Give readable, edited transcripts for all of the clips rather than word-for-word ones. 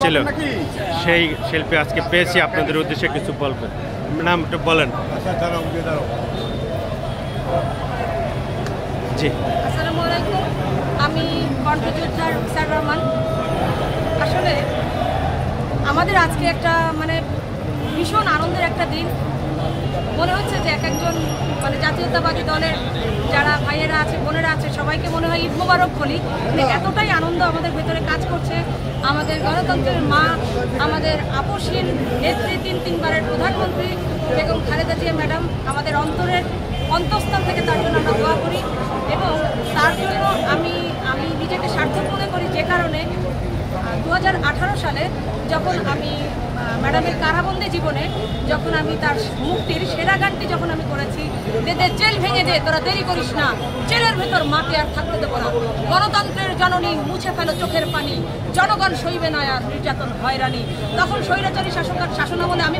ছিল, সেই শিল্পী আজকে পেয়েছি, আপনাদের উদ্দেশ্যে কিছু বলবেন। নাম একটু বলেন। জি, আসসালামু আলাইকুম, আমি কণ্ঠযোদ্ধা রুকসার রহমান। আসলে আমাদের আজকে একটা ভীষণ আনন্দের একটা দিন। মনে হচ্ছে যে এক একজন জাতীয়তাবাদী দলের যারা ভাইয়েরা আছে, বোনেরা আছে, সবাইকে মনে হয় ঈদ মোবারক বলি। এতটাই আনন্দ আমাদের ভেতরে কাজ করছে। আমাদের গণতন্ত্রের মা, আমাদের আপসহীন নেত্রী, তিনবারের প্রধানমন্ত্রী বেগম খালেদা জিয়া ম্যাডাম, আমাদের অন্তঃস্থল থেকে তার জন্য আমরা দোয়া করি। এবং তার জন্য আমি নিজেকে সার্থক মনে করি, যে কারণে 2018 সালে যখন আমি ম্যাডামের কারাবন্দী জীবনে যখন আমি তার মুক্তির সেরা গানটি যখন আমি করেছি, দেদের জেল ভেঙে দে, তোরা দেরি করিস না, জেলের ভেতর মাকে আর থাকতে দেবো না, গণতন্ত্রের জননী মুছে ফেলো চোখের পানি, জনগণ সইবে না আর নির্যাতন হয়রানি। তখন স্বৈরাচারী শাসনামলে আমি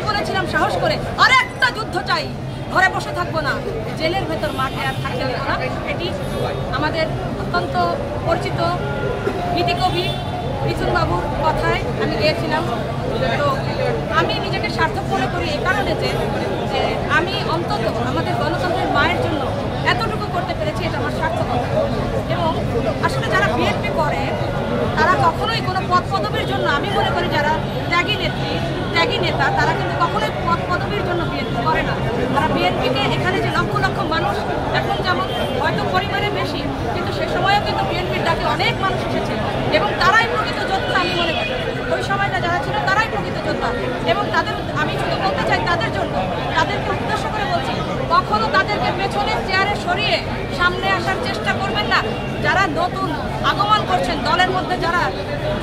বলেছিলাম সাহস করে, আর একটা যুদ্ধ চাই, ঘরে বসে থাকবো না, জেলের ভেতর মাকে আর থাকতে দেবো না। এটি আমাদের অত্যন্ত পরিচিত গীতিকবি মিথুন বাবুর কথায় আমি গিয়েছিলাম। তো আমি নিজেকে সার্থক মনে করি এই কারণে যে আমি অন্তত আমাদের গণতন্ত্রের মায়ের জন্য এতটুকু করতে পেরেছি, এটা আমার সার্থকতা। এবং আসলে যারা বিএনপি করে তারা কখনোই কোনো পদ পদবীর জন্য, আমি মনে করি যারা ত্যাগী নেতা, তারা কিন্তু কখনোই পদ পদবীর জন্য বিএনপি করে না। তারা বিএনপিকে, এখানে যে লক্ষ লক্ষ মানুষ এখন যেমন হয়তো পরিমাণে বেশি, কিন্তু সে সময়ও কিন্তু বিএনপির ডাকে অনেক মানুষ এসেছে এবং তারাই প্রকৃত যোদ্ধা। আমি মনে করি ওই সময়টা যারা ছিল তারাই প্রকৃত যোদ্ধা। এবং আমি শুধু বলতে চাই তাদের জন্য, তাদেরকে উদ্দেশ্য করে বলছি, কখনো তাদেরকে পেছনের চেয়ারে সরিয়ে সামনে আসার চেষ্টা করবেন না। যারা নতুন আগমন করছেন দলের মধ্যে,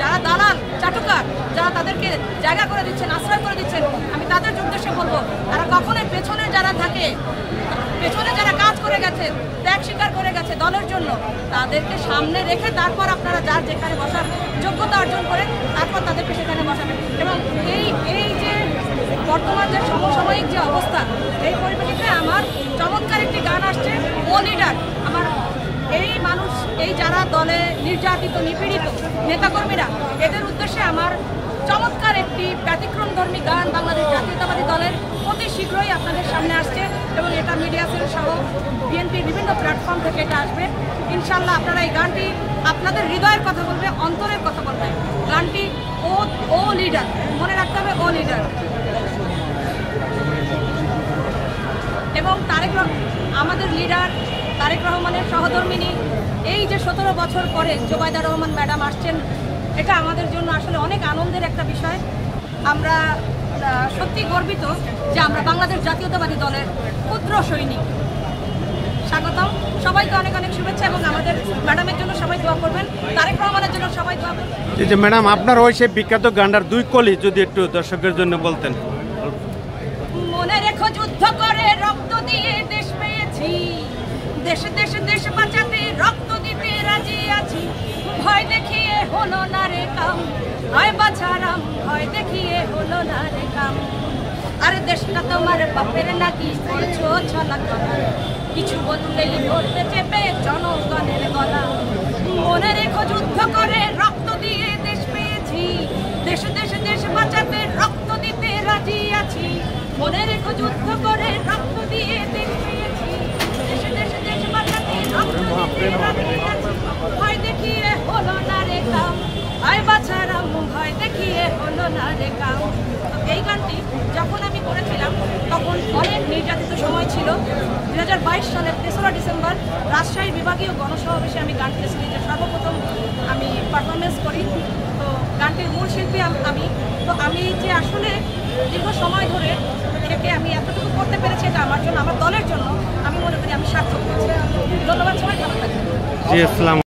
যারা দালাল চাটুকার, যারা তাদেরকে জায়গা করে দিচ্ছেন, আশ্রয় করে দিচ্ছেন, আমি তাদের উদ্দেশ্যে বলবো, তারা কখনোই পেছনে যারা থাকে, পেছনে যারা কাজ করে গেছে, ত্যাগ স্বীকার করে গেছে দলের জন্য, তাদেরকে সামনে রেখে তারপর আপনারা যার যেখানে বসার যোগ্যতা অর্জন করেন, তারপর তাদেরকে সেখানে বসাবেন। এবং এই যে বর্তমান যে সমসাময়িক যে অবস্থা, এই পরিপ্রেক্ষিতে আমার চমৎকার একটি গান আসছে, ও লিডার। আমার এই যারা দলে নির্যাতিত, নিপীড়িত নেতাকর্মীরা, এদের উদ্দেশ্যে আমার চমৎকার একটি ব্যতিক্রমধর্মী গান বাংলাদেশ জাতীয়তাবাদী দলের অতি শীঘ্রই আপনাদের সামনে আসছে এবং এটা মিডিয়া সেল সহ বিএনপির বিভিন্ন প্ল্যাটফর্ম থেকে এটা আসবে। ইনশাল্লাহ আপনারা এই গানটি আপনাদের হৃদয়ের কথা বলবে, অন্তরের কথা বলবে। গানটি ও লিডার, মনে রাখতে হবে, ও লিডার। এবং আমাদের লিডার তারেক রহমানের সহধর্মিনী, এই যে 17 বছর পরে জোবাইদা রহমান ম্যাডাম আসছেন, এটা আমাদের জন্য আসলে অনেক আনন্দের একটা বিষয়। আমরা সত্যি গর্বিত যে আমরা বাংলাদেশ জাতীয়তাবাদী দলের ক্ষুদ্র সৈনিক। স্বাগতম, সবাইকে অনেক অনেক শুভেচ্ছা এবং আমাদের ম্যাডামের জন্য সবাই দোয়া করবেন, তারেক রহমানের জন্য সবাই দোয়া করবেন। যে ম্যাডাম, আপনার ওই সেই বিখ্যাত গানটার দুই কলি যদি একটু দর্শকের জন্য বলতেন। মনে রেখো, যুদ্ধ করে রক্ত দিয়ে দেশ পেয়েছি, দেশ বাঁচাতে রক্ত দিতে রাজি আছি, ভয় দেখিয়ে হলো না রে কাম, ভয় বাছারাম, ভয় দেখিয়ে হলো না রে কাম। আরে দেশটা তোমার বাপের নাকি, করছো ছলা করা, কিছু বললেই ধরতে চেপে জনগণের গলা। মনে রেখো, যুদ্ধ করে রক্ত দিয়ে দেশ পেয়েছি, দেশ বাঁচাতে রক্ত দিতে রাজি আছি। মনে রেখো, যুদ্ধ করে রক্ত দিয়ে দেশ পেয়েছি, দেশ বাঁচাতে রক্ত দিতে রাজি আছি, ভয় দেখিয়ে হলো না রে কাম, ভয় বাছারাম, ভয় দেখিয়ে হলো না রে কাম। এই গানটি যখন আমি করেছিলাম তখন অনেক নির্যাতিত সময় ছিল। 2022 সালের 3রা ডিসেম্বর রাজশাহী বিভাগীয় গণসমাবেশে আমি গানটি স্টেজে সর্বপ্রথম আমি পারফরমেন্স করি। তো গানটির মূল শিল্পী আমি। তো আমি যে আসলে দীর্ঘ সময় ধরে থেকে আমি এতটুকু করতে পেরেছি, এটা আমার জন্য, আমার দলের জন্য আমি মনে করি আমি সার্থক হয়েছি। ধন্যবাদ, সবাই ভালো থাকবেন।